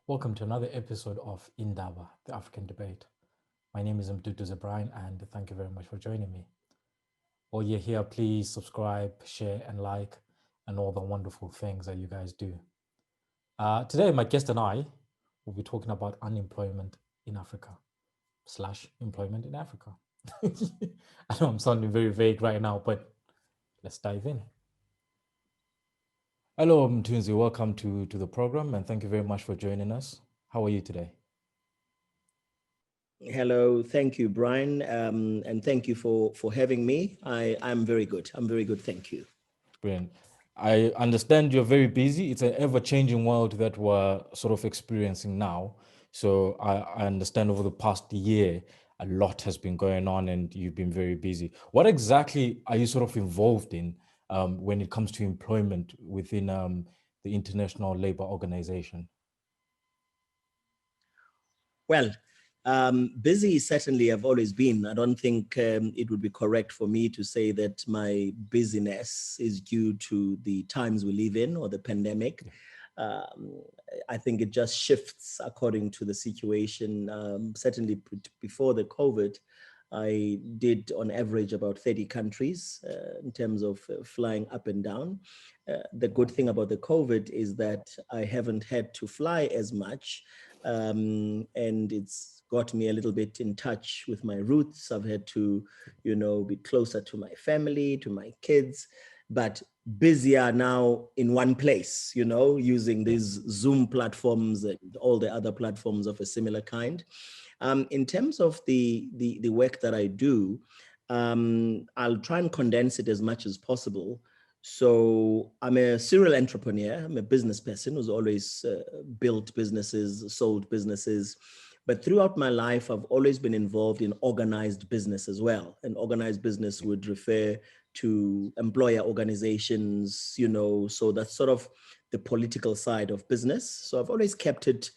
Welcome to another episode of Indaba, the African Debate. My name is Mthunzi Mdwaba, and thank you very much for joining me. While you're here, please subscribe, share, and like, and all the wonderful things that you guys do. Today, my guest and I will be talking about unemployment in Africa / employment in Africa. I know I'm sounding very vague right now, but let's dive in. Hello, Mthunzi. Welcome to the program, and thank you very much for joining us. How are you today? Hello, thank you, Brian, and thank you for having me. I'm very good. I'm very good, thank you. Brilliant. I understand you're very busy. It's an ever-changing world that we're sort of experiencing now. So I understand over the past year, a lot has been going on and you've been very busy. What exactly are you sort of involved in when it comes to employment within the International Labour Organization? Well, busy certainly I've always been. I don't think it would be correct for me to say that my busyness is due to the times we live in or the pandemic. Um, I think it just shifts according to the situation. Certainly before the COVID, I did on average about 30 countries in terms of flying up and down. The good thing about the COVID is that I haven't had to fly as much, and it's got me a little bit in touch with my roots. I've had to, be closer to my family, to my kids, but busier now in one place, using these Zoom platforms and all the other platforms of a similar kind. In terms of the work that I do, I'll try and condense it as much as possible. So I'm a serial entrepreneur. I'm a business person who's always built businesses, sold businesses. But throughout my life, I've always been involved in organized business as well. And organized business would refer to employer organizations, so that's sort of the political side of business. So I've always kept it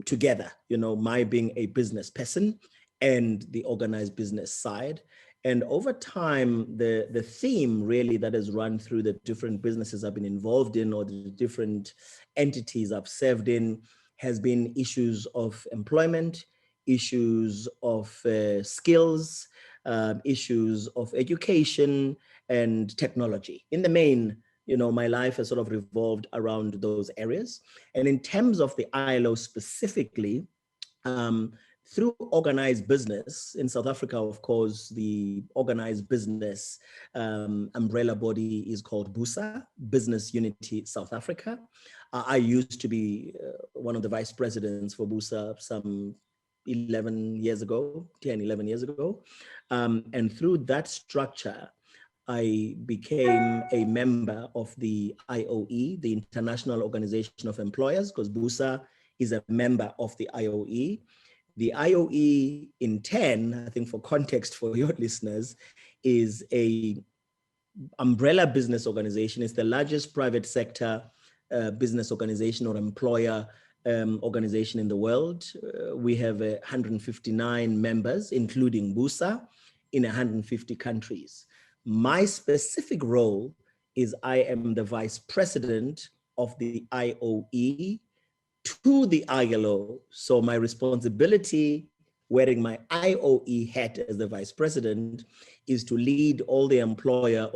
together, my being a business person and the organized business side. And over time, the theme really that has run through the different businesses I've been involved in or the different entities I've served in has been issues of employment, issues of skills, issues of education and technology. In the main, my life has sort of revolved around those areas. And in terms of the ILO specifically, through organized business in South Africa, of course, the organized business umbrella body is called BUSA, Business Unity South Africa. I used to be one of the vice presidents for BUSA some 11 years ago, 10, 11 years ago. And through that structure, I became a member of the IOE, the International Organization of Employers, because BUSA is a member of the IOE. The IOE in 10, I think for context for your listeners, is a umbrella business organization. It's the largest private sector business organization or employer organization in the world. We have 159 members, including BUSA, in 150 countries. My specific role is I am the vice president of the IOE to the ILO. So my responsibility, wearing my IOE hat as the vice president, is to lead all the employers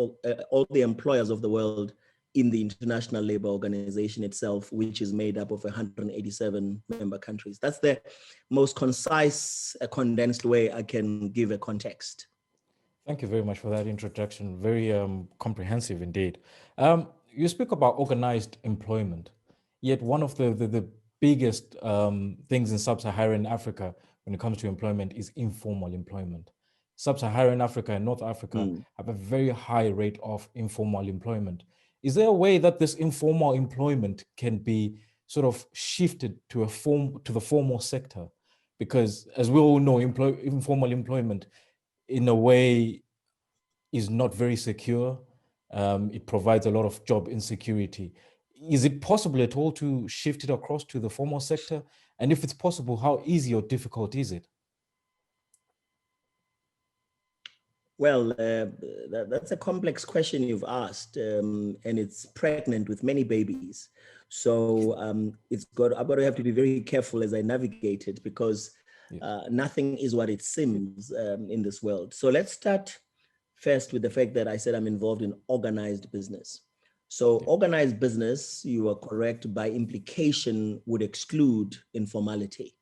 of the world in the International Labour Organization itself, which is made up of 187 member countries. That's the most concise, condensed way I can give a context. Thank you very much for that introduction. Very comprehensive indeed. You speak about organized employment, yet one of the biggest things in sub-Saharan Africa when it comes to employment is informal employment. Sub-Saharan Africa and North Africa have a very high rate of informal employment. Is there a way that this informal employment can be sort of shifted to the formal sector? Because as we all know, informal employment in a way is not very secure. It provides a lot of job insecurity. Is it possible at all to shift it across to the formal sector? And if it's possible, how easy or difficult is it? Well, that's a complex question you've asked, and it's pregnant with many babies. So I've got to have to be very careful as I navigate it, because Yes. nothing is what it seems in this world. So let's start first with the fact that I said I'm involved in organized business. So Yeah. organized business, you are correct, by implication would exclude informality,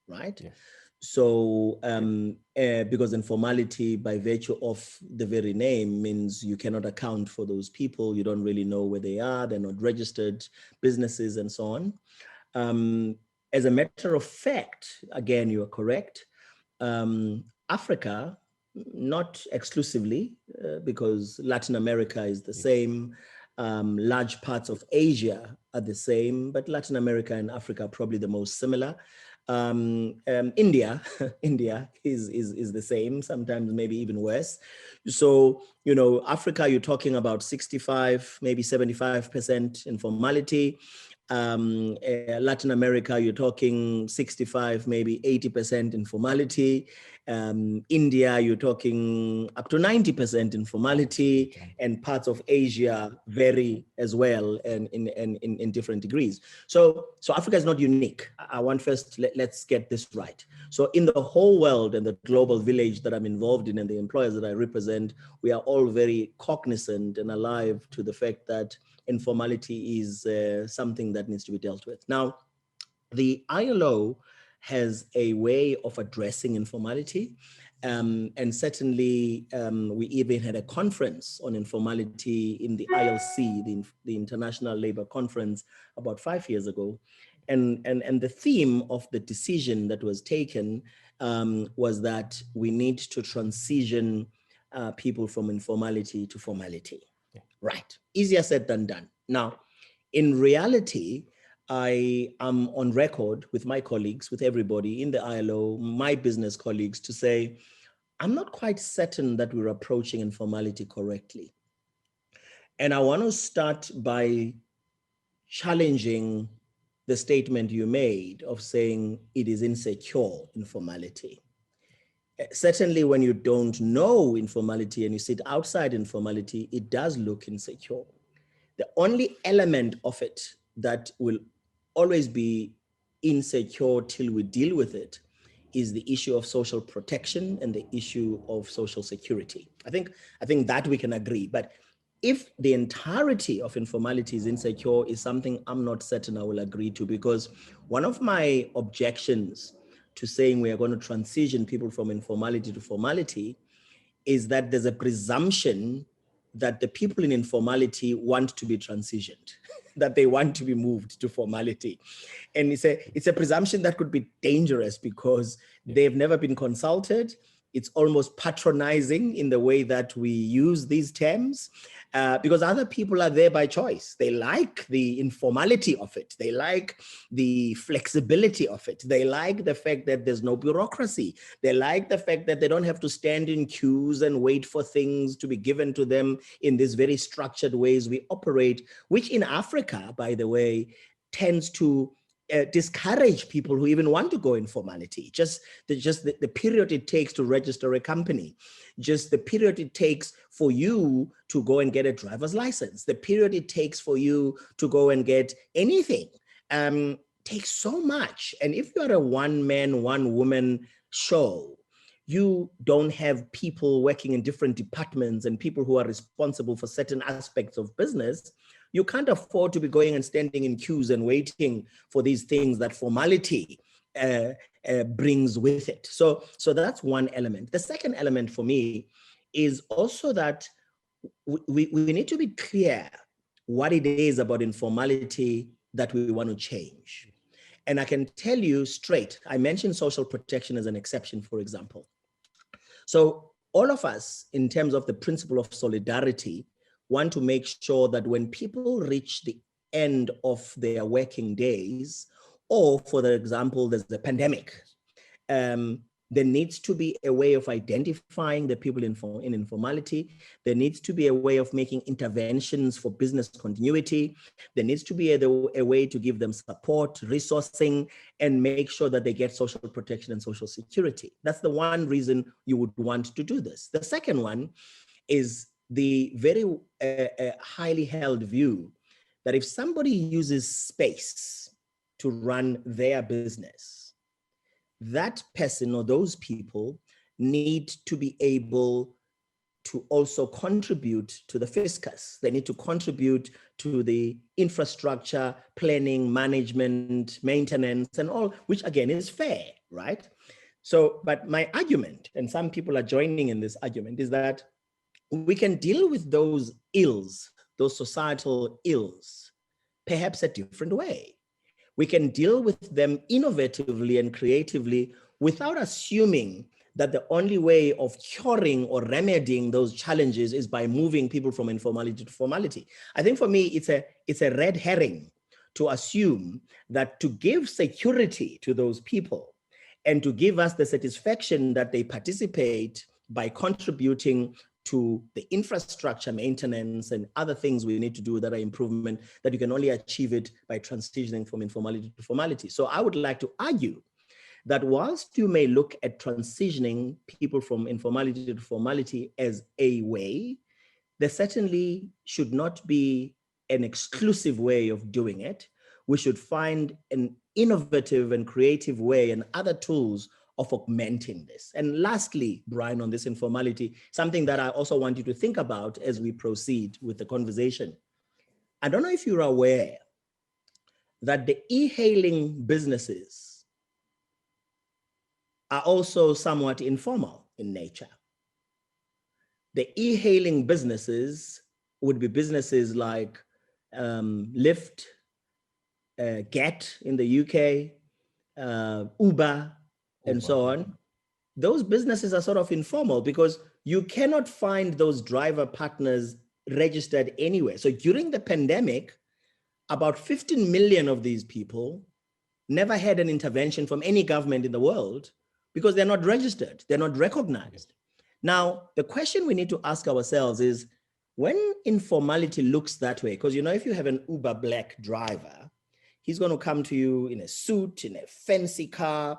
right? Yeah. So, because informality, by virtue of the very name, means you cannot account for those people. You don't really know where they are. They're not registered businesses and so on. As a matter of fact, again, you are correct. Africa, not exclusively, because Latin America is the Yes. same. Large parts of Asia are the same, but Latin America and Africa are probably the most similar. India, India is the same, sometimes maybe even worse. So, Africa, you're talking about 65, maybe 75% informality. Latin America, you're talking 65, maybe 80% informality. India, you're talking up to 90% informality, and parts of Asia vary as well, and in different degrees. So Africa is not unique. I want first, let's get this right. So in the whole world and the global village that I'm involved in and the employers that I represent, we are all very cognizant and alive to the fact that informality is something that needs to be dealt with. Now, the ILO has a way of addressing informality. And certainly, we even had a conference on informality in the ILC, the International Labour Conference, about 5 years ago. And the theme of the decision that was taken was that we need to transition people from informality to formality. Yeah. Right. Easier said than done. Now, in reality, I am on record with my colleagues, with everybody in the ILO, my business colleagues, to say, I'm not quite certain that we're approaching informality correctly. And I want to start by challenging the statement you made of saying it is insecure, informality. Certainly, when you don't know informality and you sit outside informality, it does look insecure. The only element of it that will always be insecure till we deal with it is the issue of social protection and the issue of social security. I think that we can agree. But if the entirety of informality is insecure, is something I'm not certain I will agree to, because one of my objections to saying we are going to transition people from informality to formality is that there's a presumption that the people in informality want to be transitioned, that they want to be moved to formality. And it's a presumption that could be dangerous, because they've never been consulted. It's almost patronizing in the way that we use these terms, because other people are there by choice. They like the informality of it. They like the flexibility of it. They like the fact that there's no bureaucracy. They like the fact that they don't have to stand in queues and wait for things to be given to them in these very structured ways we operate, which in Africa, by the way, tends to discourage people who even want to go in formality. Just the period it takes to register a company, just the period it takes for you to go and get a driver's license, the period it takes for you to go and get anything, takes so much. And if you're a one man, one woman show, you don't have people working in different departments and people who are responsible for certain aspects of business. You can't afford to be going and standing in queues and waiting for these things that formality brings with it. So that's one element. The second element for me is also that we need to be clear what it is about informality that we want to change. And I can tell you straight, I mentioned social protection as an exception, for example. So all of us, in terms of the principle of solidarity, want to make sure that when people reach the end of their working days, or for example, there's a pandemic, There needs to be a way of identifying the people in informality. There needs to be a way of making interventions for business continuity. There needs to be a way to give them support, resourcing, and make sure that they get social protection and social security. That's the one reason you would want to do this. The second one is the very highly held view that if somebody uses space to run their business, that person or those people need to be able to also contribute to the fiscus. They need to contribute to the infrastructure, planning, management, maintenance, and all, which again is fair, right? So, but my argument, and some people are joining in this argument, is that we can deal with those ills, those societal ills, perhaps a different way. We can deal with them innovatively and creatively without assuming that the only way of curing or remedying those challenges is by moving people from informality to formality. I think for me, it's a red herring to assume that to give security to those people and to give us the satisfaction that they participate by contributing to the infrastructure maintenance and other things we need to do that are improvement, that you can only achieve it by transitioning from informality to formality. So I would like to argue that whilst you may look at transitioning people from informality to formality as a way, there certainly should not be an exclusive way of doing it. We should find an innovative and creative way and other tools of augmenting this. And lastly, Brian, on this informality, something that I also want you to think about as we proceed with the conversation. I don't know if you're aware that the e-hailing businesses are also somewhat informal in nature. The e-hailing businesses would be businesses like Lyft, Get in the UK, Uber, and so on. Those businesses are sort of informal because you cannot find those driver partners registered anywhere. So during the pandemic, about 15 million of these people never had an intervention from any government in the world because they're not registered, they're not recognized. Now, the question we need to ask ourselves is, when informality looks that way, because if you have an Uber Black driver, he's going to come to you in a suit, in a fancy car,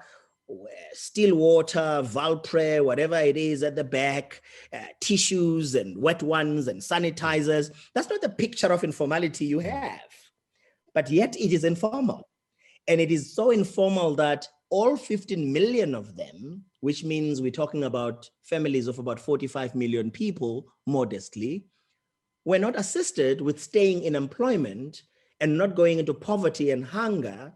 still water, Valpre, whatever it is at the back, tissues and wet ones and sanitizers. That's not the picture of informality you have, but yet it is informal. And it is so informal that all 15 million of them, which means we're talking about families of about 45 million people, modestly, were not assisted with staying in employment and not going into poverty and hunger,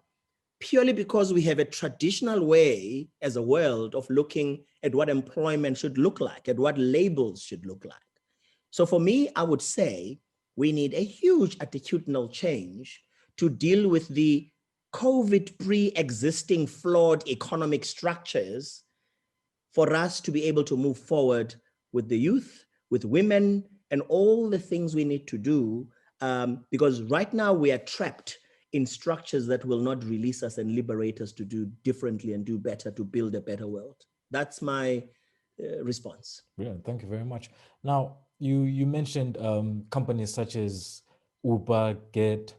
purely because we have a traditional way as a world of looking at what employment should look like, at what labels should look like. So for me, I would say we need a huge attitudinal change to deal with the COVID pre-existing flawed economic structures for us to be able to move forward with the youth, with women, and all the things we need to do, because right now we are trapped in structures that will not release us and liberate us to do differently and do better, to build a better world. That's my response. Brilliant, thank you very much. Now, you mentioned companies such as Uber, Get.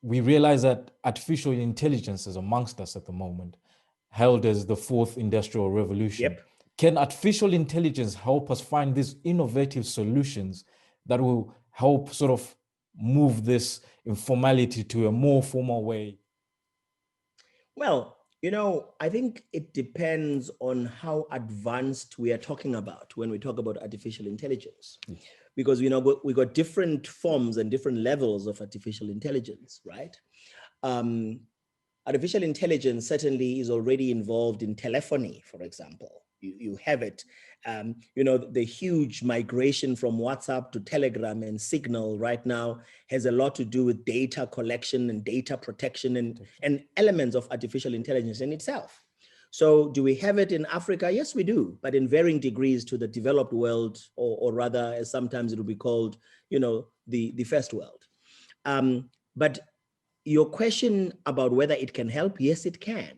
We realize that artificial intelligence is amongst us at the moment, held as the fourth industrial revolution. Yep. Can artificial intelligence help us find these innovative solutions that will help sort of move this informality to a more formal way? Well, I think it depends on how advanced we are talking about when we talk about artificial intelligence. Yes. Because we got different forms and different levels of artificial intelligence, right? Artificial intelligence certainly is already involved in telephony, for example. You have it. The huge migration from WhatsApp to Telegram and Signal right now has a lot to do with data collection and data protection and elements of artificial intelligence in itself. So do we have it in Africa? Yes, we do, but in varying degrees to the developed world, or rather, as sometimes it will be called, the first world. But your question about whether it can help, yes, it can.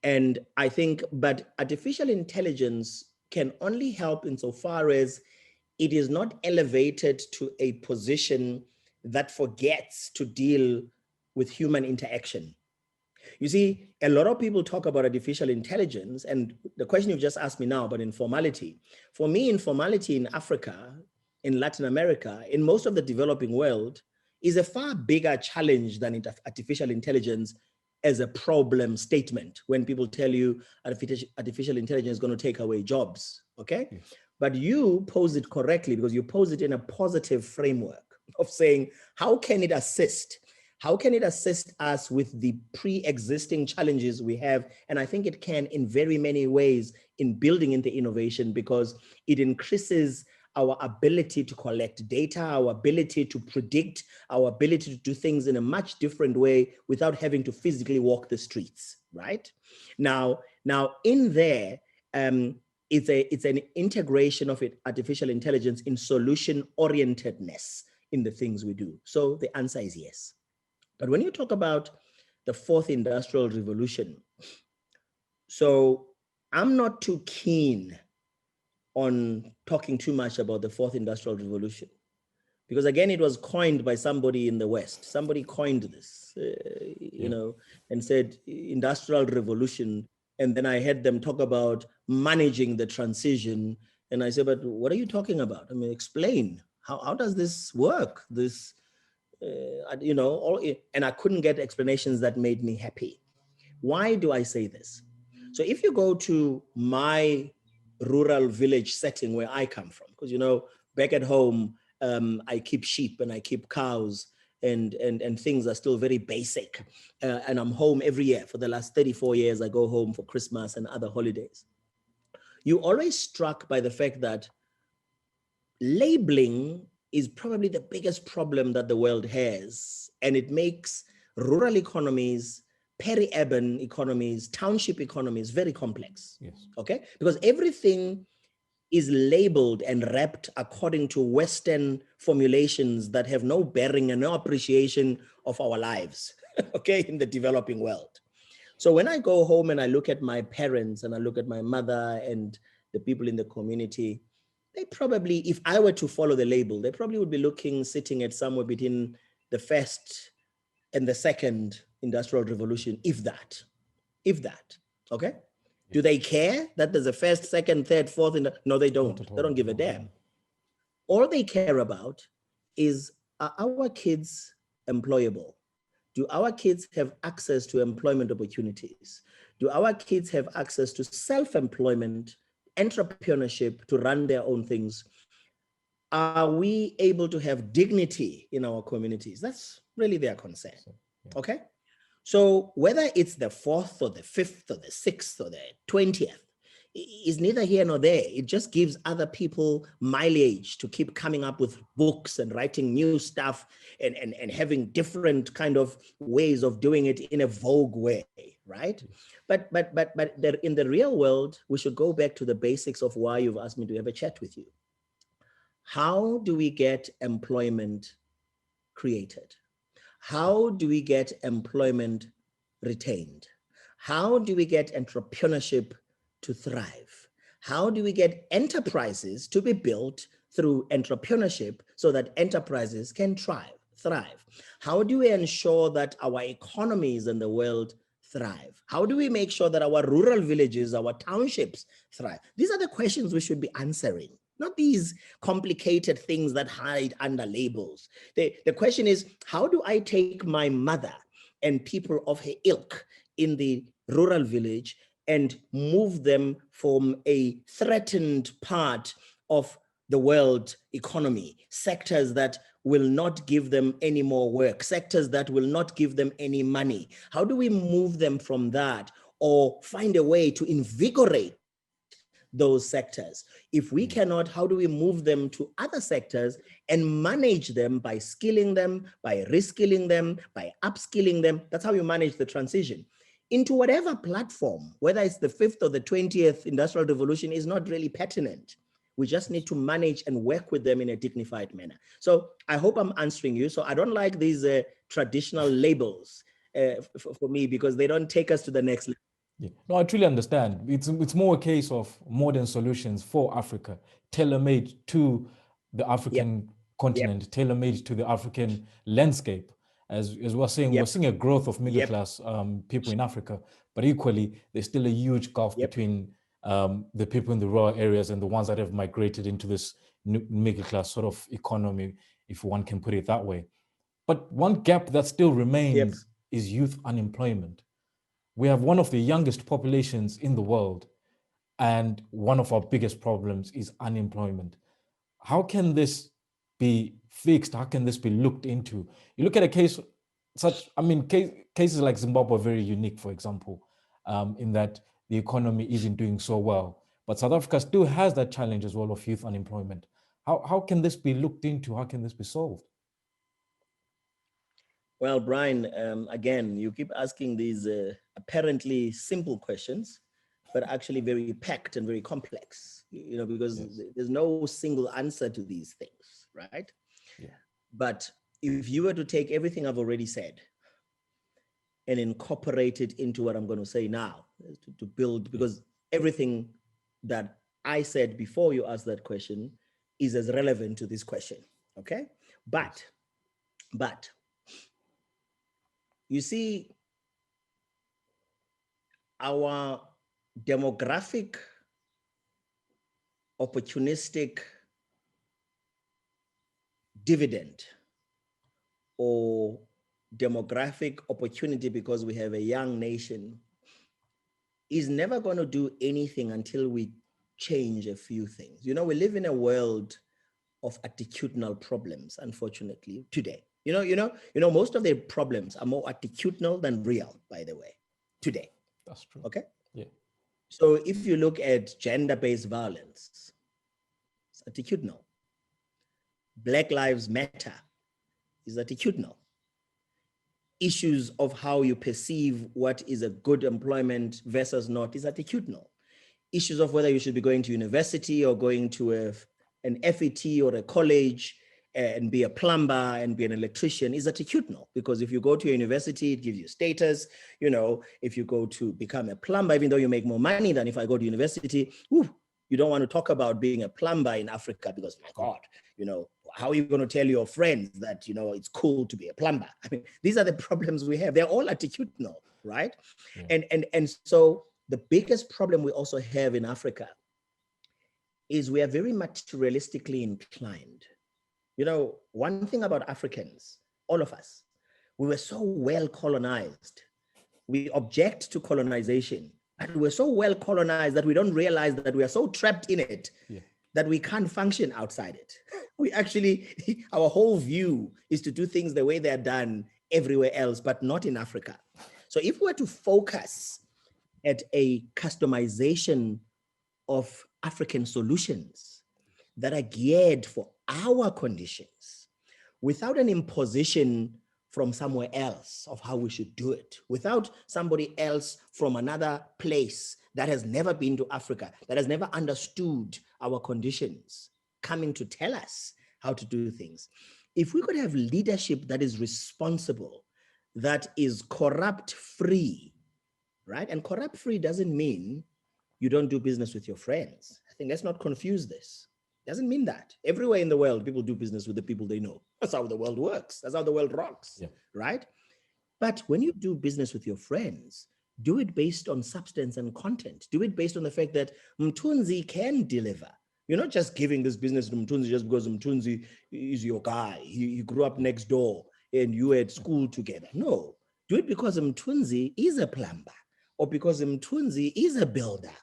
And I think, but artificial intelligence can only help insofar as it is not elevated to a position that forgets to deal with human interaction. You see, a lot of people talk about artificial intelligence, and the question you've just asked me now about informality. For me, informality in Africa, in Latin America, in most of the developing world, is a far bigger challenge than artificial intelligence as a problem statement when people tell you artificial intelligence is going to take away jobs, okay? Yes. But you pose it correctly because you pose it in a positive framework of saying, how can it assist? How can it assist us with the pre-existing challenges we have? And I think it can in very many ways in building into innovation because it increases our ability to collect data, our ability to predict, our ability to do things in a much different way without having to physically walk the streets, right? Now in there, it's an integration of artificial intelligence in solution orientedness in the things we do. So the answer is yes. But when you talk about the fourth industrial revolution, so I'm not too keen on talking too much about the fourth industrial revolution, because again, it was coined by somebody in the West. Somebody coined this, you know, and said industrial revolution. And then I had them talk about managing the transition. And I said, but what are you talking about? I mean, explain, how does this work? This, you know, and I couldn't get explanations that made me happy. Why do I say this? So if you go to my rural village setting where I come from, because, you know, back at home, I keep sheep and I keep cows and things are still very basic. And I'm home every year. For the last 34 years, I go home for Christmas and other holidays. You're always struck by the fact that labeling is probably the biggest problem that the world has. And it makes rural economies, peri-urban economies, township economies very complex. Yes. Okay? Because everything is labeled and wrapped according to Western formulations that have no bearing and no appreciation of our lives, okay, in the developing world. So when I go home and I look at my parents and I look at my mother and the people in the community, they probably, if I were to follow the label, they probably would be sitting at somewhere between the first and the second industrial revolution, if that, okay? Do they care that there's a first, second, third, fourth? No, they don't. They don't give a damn. All they care about is, are our kids employable? Do our kids have access to employment opportunities? Do our kids have access to self-employment, entrepreneurship, to run their own things? Are we able to have dignity in our communities? That's really their concern, okay? So whether it's the fourth or the fifth or the sixth or the 20th is neither here nor there. It just gives other people mileage to keep coming up with books and writing new stuff and having different kind of ways of doing it in a vogue way, right? But in the real world, we should go back to the basics of why you've asked me to have a chat with you. How do we get employment created? How do we get employment retained? How do we get entrepreneurship to thrive? How do we get enterprises to be built through entrepreneurship so that enterprises can thrive? How do we ensure that our economies in the world thrive? How do we make sure that our rural villages, our townships thrive? These are the questions we should be answering, not these complicated things that hide under labels. The question is, how do I take my mother and people of her ilk in the rural village and move them from a threatened part of the world economy, sectors that will not give them any more work, sectors that will not give them any money? How do we move them from that or find a way to invigorate those sectors? If we cannot, how do we move them to other sectors and manage them by skilling them, by reskilling them, by upskilling them? That's how you manage the transition. Into whatever platform, whether it's the 5th or the 20th industrial revolution, is not really pertinent. We just need to manage and work with them in a dignified manner. So I hope I'm answering you. So I don't like these traditional labels for me, because they don't take us to the next level. Yeah. No, I truly understand. It's more a case of modern solutions for Africa, tailor-made to the Yep, African yep, continent, tailor-made to the African landscape. As we're yep, seeing a growth of middle yep, class people in Africa, but equally there's still a huge gulf yep. between the people in the rural areas and the ones that have migrated into this middle class sort of economy, if one can put it that way. But one gap that still Yep. remains is youth unemployment. We have one of the youngest populations in the world, and one of our biggest problems is unemployment. How can this be fixed? How can this be looked into? You look at a case such, I mean, cases like Zimbabwe are very unique, for example, in that the economy isn't doing so well. But South Africa still has that challenge as well of youth unemployment. How can this be looked into? How can this be solved? Well, Brian, again, you keep asking these apparently simple questions, but actually very packed and very complex, you know, because Yes. there's no single answer to these things, right? Yeah. But if you were to take everything I've already said and incorporate it into what I'm going to say now to build, Yeah. because everything that I said before you asked that question is as relevant to this question, okay? Yes. But you see, our demographic, opportunistic dividend or demographic opportunity because we have a young nation is never going to do anything until we change a few things. You know, we live in a world of attitudinal problems, unfortunately, today. Most of the problems are more attitudinal than real, by the way, today. That's true. Okay. Yeah. So if you look at gender-based violence, it's attitudinal. Black Lives Matter is attitudinal. Issues of how you perceive what is a good employment versus not is attitudinal. Issues of whether you should be going to university or going to an FET or a college and be a plumber and be an electrician is attitudinal, because if you go to a university, it gives you status. You know, if you go to become a plumber, even though you make more money than if I go to university, you don't want to talk about being a plumber in Africa because, my God, you know, how are you going to tell your friends that, you know, it's cool to be a plumber? I mean, these are the problems we have. They're all attitudinal, right? Yeah. And so the biggest problem we also have in Africa is we are very materialistically inclined. You know, one thing about Africans, all of us, we were so well colonized. We object to colonization, and we're so well colonized that we don't realize that we are so trapped in it that we can't function outside it. We actually, our whole view is to do things the way they're done everywhere else, but not in Africa. So if we were to focus at a customization of African solutions that are geared for our conditions, without an imposition from somewhere else of how we should do it, without somebody else from another place that has never been to Africa, that has never understood our conditions, coming to tell us how to do things. If we could have leadership that is responsible, that is corrupt free, right? And corrupt free doesn't mean you don't do business with your friends. I think let's not confuse this. Doesn't mean that. Everywhere in the world, people do business with the people they know. That's how the world works. That's how the world rocks, right? But when you do business with your friends, do it based on substance and content. Do it based on the fact that Mthunzi can deliver. You're not just giving this business to Mthunzi just because Mthunzi is your guy. He grew up next door and you were at school together. No, do it because Mthunzi is a plumber or because Mthunzi is a builder.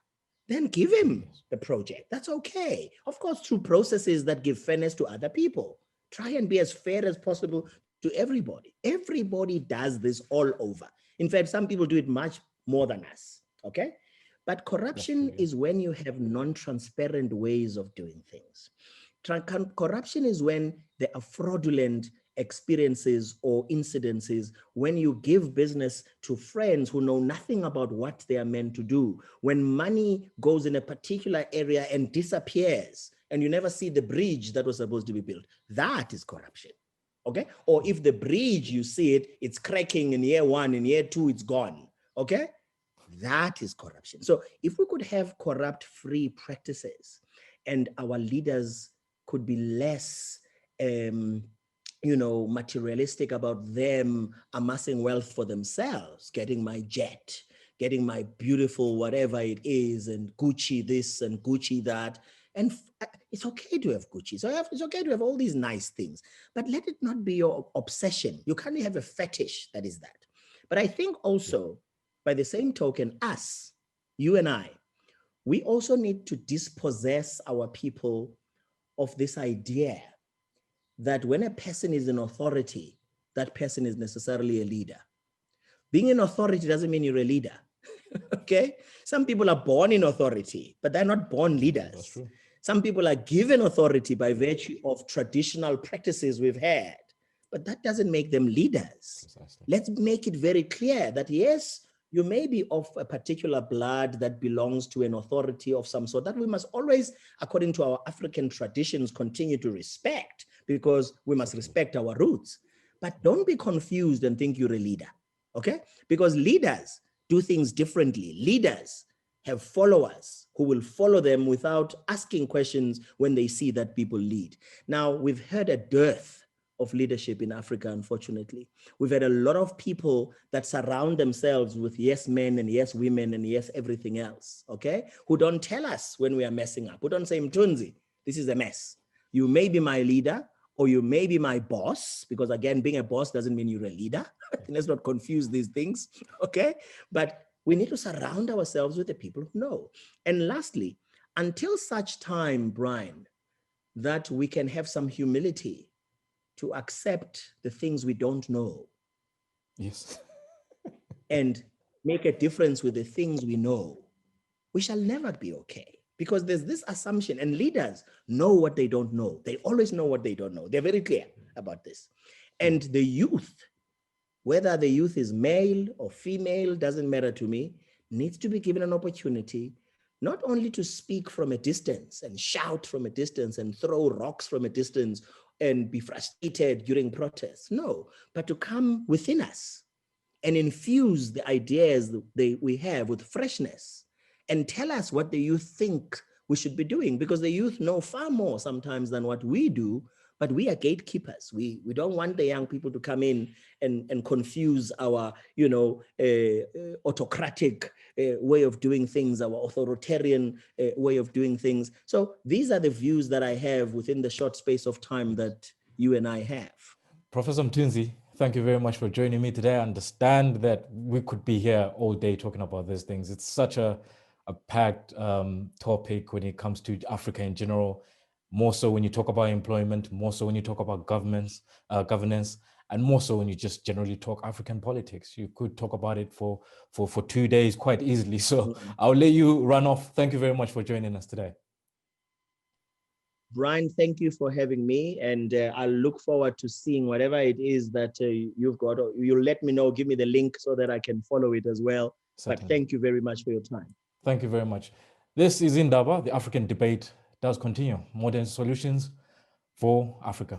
Then give him the project. That's okay. Of course, through processes that give fairness to other people. Try and be as fair as possible to everybody. Everybody does this all over. In fact, some people do it much more than us, okay? But corruption is when you have non-transparent ways of doing things. Corruption is when there are fraudulent experiences or incidences, when you give business to friends who know nothing about what they are meant to do, when money goes in a particular area and disappears and you never see the bridge that was supposed to be built. That is corruption, okay? Or if the bridge, you see it, it's cracking in year one, in year two, it's gone, okay? That is corruption. So if we could have corrupt-free practices and our leaders could be less, materialistic about them amassing wealth for themselves, getting my jet, getting my beautiful whatever it is, and Gucci this and Gucci that. And it's okay to have Gucci. So it's okay to have all these nice things, but let it not be your obsession. You can't have a fetish that is that. But I think also, by the same token, us, you and I, we also need to dispossess our people of this idea that when a person is in authority, that person is necessarily a leader. Being in authority doesn't mean you're a leader. Okay? Some people are born in authority, but they're not born leaders. That's true. Some people are given authority by virtue of traditional practices we've had, but that doesn't make them leaders. Precisely. Let's make it very clear that yes, you may be of a particular blood that belongs to an authority of some sort that we must always, according to our African traditions, continue to respect, because we must respect our roots. But don't be confused and think you're a leader, okay? Because leaders do things differently. Leaders have followers who will follow them without asking questions when they see that people lead. Now, we've heard a dearth of leadership in Africa, unfortunately. We've had a lot of people that surround themselves with yes men and yes women and yes everything else, okay? Who don't tell us when we are messing up. Who don't say, Mthunzi, this is a mess. You may be my leader, or you may be my boss, because again, being a boss doesn't mean you're a leader. Let's not confuse these things, okay? But we need to surround ourselves with the people who know. And lastly, until such time, Brian, that we can have some humility to accept the things we don't know. Yes. And make a difference with the things we know, we shall never be okay. Because there's this assumption, and leaders know what they don't know. They always know what they don't know. They're very clear about this. And the youth, whether the youth is male or female, doesn't matter to me, needs to be given an opportunity not only to speak from a distance and shout from a distance and throw rocks from a distance and be frustrated during protests, no, but to come within us and infuse the ideas that we have with freshness and tell us what the youth think we should be doing, because the youth know far more sometimes than what we do, but we are gatekeepers. We don't want the young people to come in and confuse our, autocratic way of doing things, our authoritarian way of doing things. So these are the views that I have within the short space of time that you and I have. Professor Mthunzi, thank you very much for joining me today. I understand that we could be here all day talking about these things. It's such a packed topic when it comes to Africa in general, more so when you talk about employment, more so when you talk about governance, and more so when you just generally talk African politics. You could talk about it for 2 days quite easily. So I'll let you run off. Thank you very much for joining us today. Brian, thank you for having me, and I'll look forward to seeing whatever it is that you've got. You'll let me know, give me the link so that I can follow it as well. Certainly. But thank you very much for your time. Thank you very much. This is Indaba. The African debate does continue. Modern solutions for Africa.